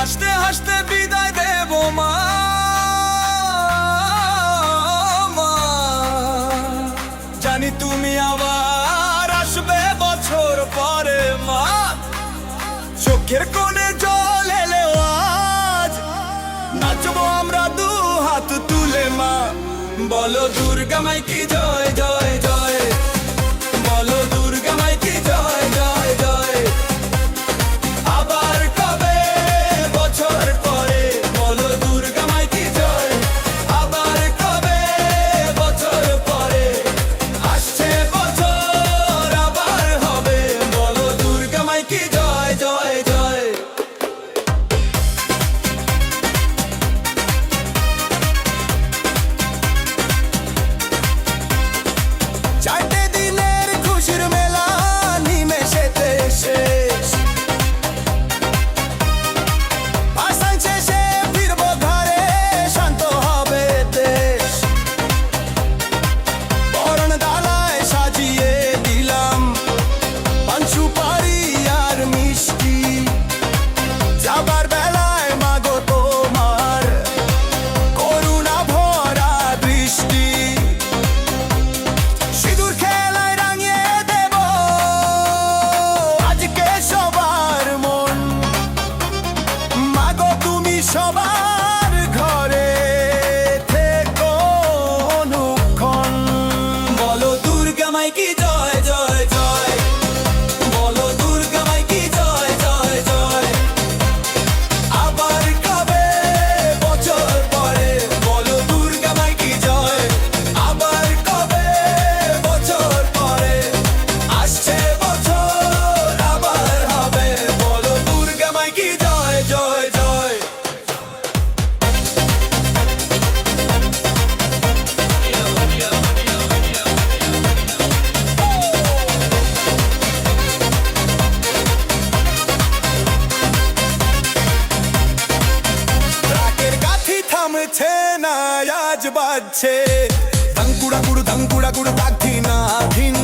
হাসতে হাসতে বিদায় দেব মা, জানি তুমি আবার আসবে বছর পরে মা। চোখের কোণে জল এলেও আজ নাচবো আমরা দু হাত তুলে মা। বলো দুর্গা মাই কি জয় জয় জয়, বলো দুর্গা মাই কি জয় জয় জয়। আবার কবে বছর পরে, বলো দুর্গা মাই কি জয়। আবার কবে বছর পরে, আসছে বছর আবার হবে, বলো দুর্গা মাই কি জয় জয় জয়। চারটে দিনের খুশির মেলা নিমেষেতে শেষ, ভাসান শেষে ফিরবো ঘরে, শান্ত হবে দেশ। বরণ ডালায় সাজিয়ে দিলাম পান সুপারি আর মিষ্টি, যাবার বেলায় মাগো তোমার করুণা ভরা দৃষ্টি। সিঁদুর খেলায় রাঙিয়ে দেব আজকে সবার মন, মাগো তুমি সবার ঘরে থেকো অনুক্ষণ। বলো দুর্গা মাই কি জয় জয় জয়, বলো দুর্গা মাই কি জয় জয় জয়। আবার কবে বছর পরে, বলো দুর্গা মাই কি জয়। আবার কবে বছর পরে, আসছে বছর আবার হবে, বলো দুর্গা মাই কি জয় জয় জয়। ট্রাকের কাঠি থামছে না আজ বাজছে, ধাঙ্কুড়া গুড় ধাঙ্কুড়া গুড় দাঘি না ধিন